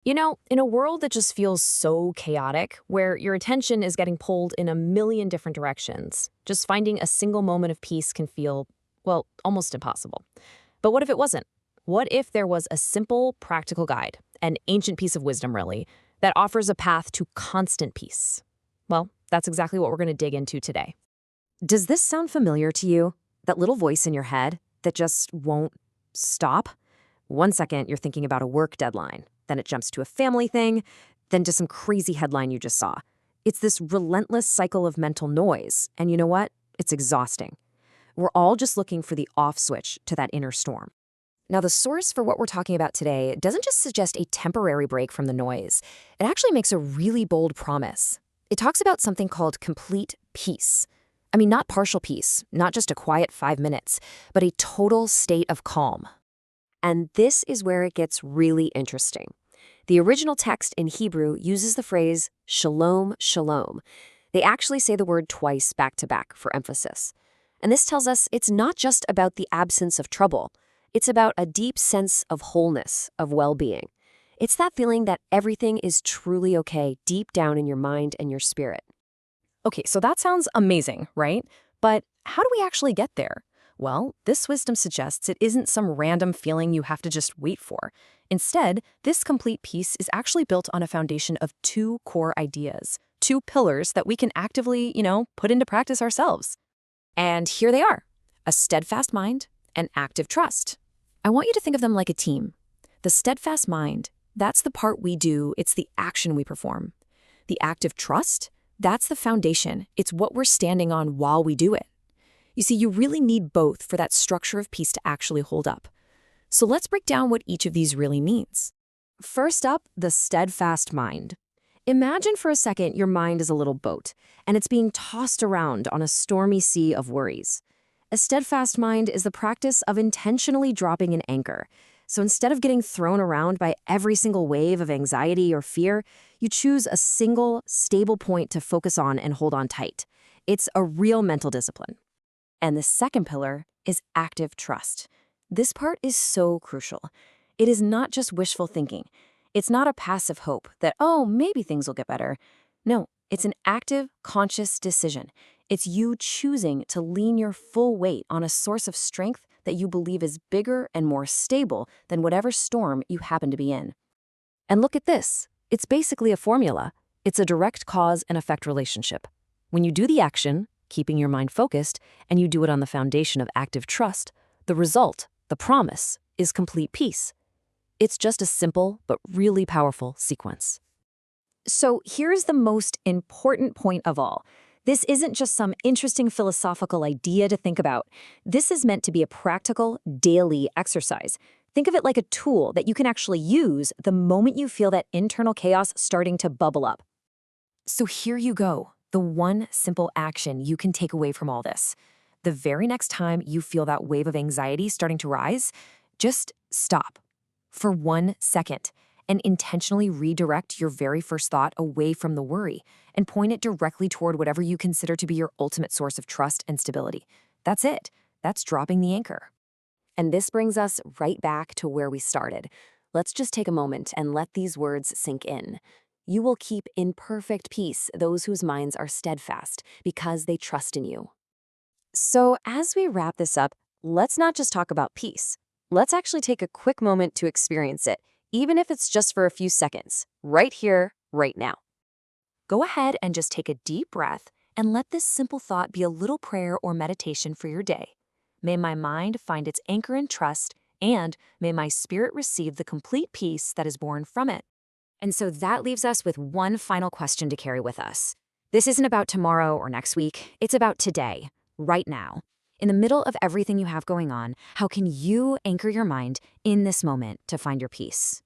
In a world that just feels so chaotic, where your attention is getting pulled in a million different directions, just finding a single moment of peace can feel, well, almost impossible. But what if it wasn't? What if there was a simple, practical guide, an ancient piece of wisdom, really, that offers a path to constant peace? Well, that's exactly what we're going to dig into today. Does this sound familiar to you? That little voice in your head that just won't stop? One second, you're thinking about a work deadline. Then it jumps to a family thing, then to some crazy headline you just saw. It's this relentless cycle of mental noise, and you know what? It's exhausting. We're all just looking for the off switch to that inner storm. Now, the source for what we're talking about today doesn't just suggest a temporary break from the noise. It actually makes a really bold promise. It talks about something called complete peace. I mean, not partial peace, not just a quiet 5 minutes, but a total state of calm. And this is where it gets really interesting. The original text in Hebrew uses the phrase shalom, shalom. They actually say the word twice back to back for emphasis. And this tells us it's not just about the absence of trouble. It's about a deep sense of wholeness, of well-being. It's that feeling that everything is truly okay deep down in your mind and your spirit. Okay, so that sounds amazing, right? But how do we actually get there? Well, this wisdom suggests it isn't some random feeling you have to just wait for. Instead, this complete peace is actually built on a foundation of two core ideas, two pillars that we can actively, put into practice ourselves. And here they are: a steadfast mind and active trust. I want you to think of them like a team. The steadfast mind, that's the part we do, it's the action we perform. The active trust, that's the foundation, it's what we're standing on while we do it. You see, you really need both for that structure of peace to actually hold up. So let's break down what each of these really means. First up, the steadfast mind. Imagine for a second your mind is a little boat, and it's being tossed around on a stormy sea of worries. A steadfast mind is the practice of intentionally dropping an anchor. So instead of getting thrown around by every single wave of anxiety or fear, you choose a single, stable point to focus on and hold on tight. It's a real mental discipline. And the second pillar is active trust. This part is so crucial. It is not just wishful thinking. It's not a passive hope that, maybe things will get better. No, it's an active, conscious decision. It's you choosing to lean your full weight on a source of strength that you believe is bigger and more stable than whatever storm you happen to be in. And look at this. It's basically a formula. It's a direct cause and effect relationship. When you do the action, keeping your mind focused, and you do it on the foundation of active trust, the result, the promise, is complete peace. It's just a simple but really powerful sequence. So here's the most important point of all. This isn't just some interesting philosophical idea to think about. This is meant to be a practical, daily exercise. Think of it like a tool that you can actually use the moment you feel that internal chaos starting to bubble up. So here you go. The one simple action you can take away from all this. The very next time you feel that wave of anxiety starting to rise, just stop for 1 second and intentionally redirect your very first thought away from the worry and point it directly toward whatever you consider to be your ultimate source of trust and stability. That's it. That's dropping the anchor. And this brings us right back to where we started. Let's just take a moment and let these words sink in. You will keep in perfect peace those whose minds are steadfast because they trust in you. So as we wrap this up, let's not just talk about peace. Let's actually take a quick moment to experience it, even if it's just for a few seconds, right here, right now. Go ahead and just take a deep breath and let this simple thought be a little prayer or meditation for your day. May my mind find its anchor in trust, and may my spirit receive the complete peace that is born from it. And so that leaves us with one final question to carry with us. This isn't about tomorrow or next week. It's about today, right now. In the middle of everything you have going on, how can you anchor your mind in this moment to find your peace?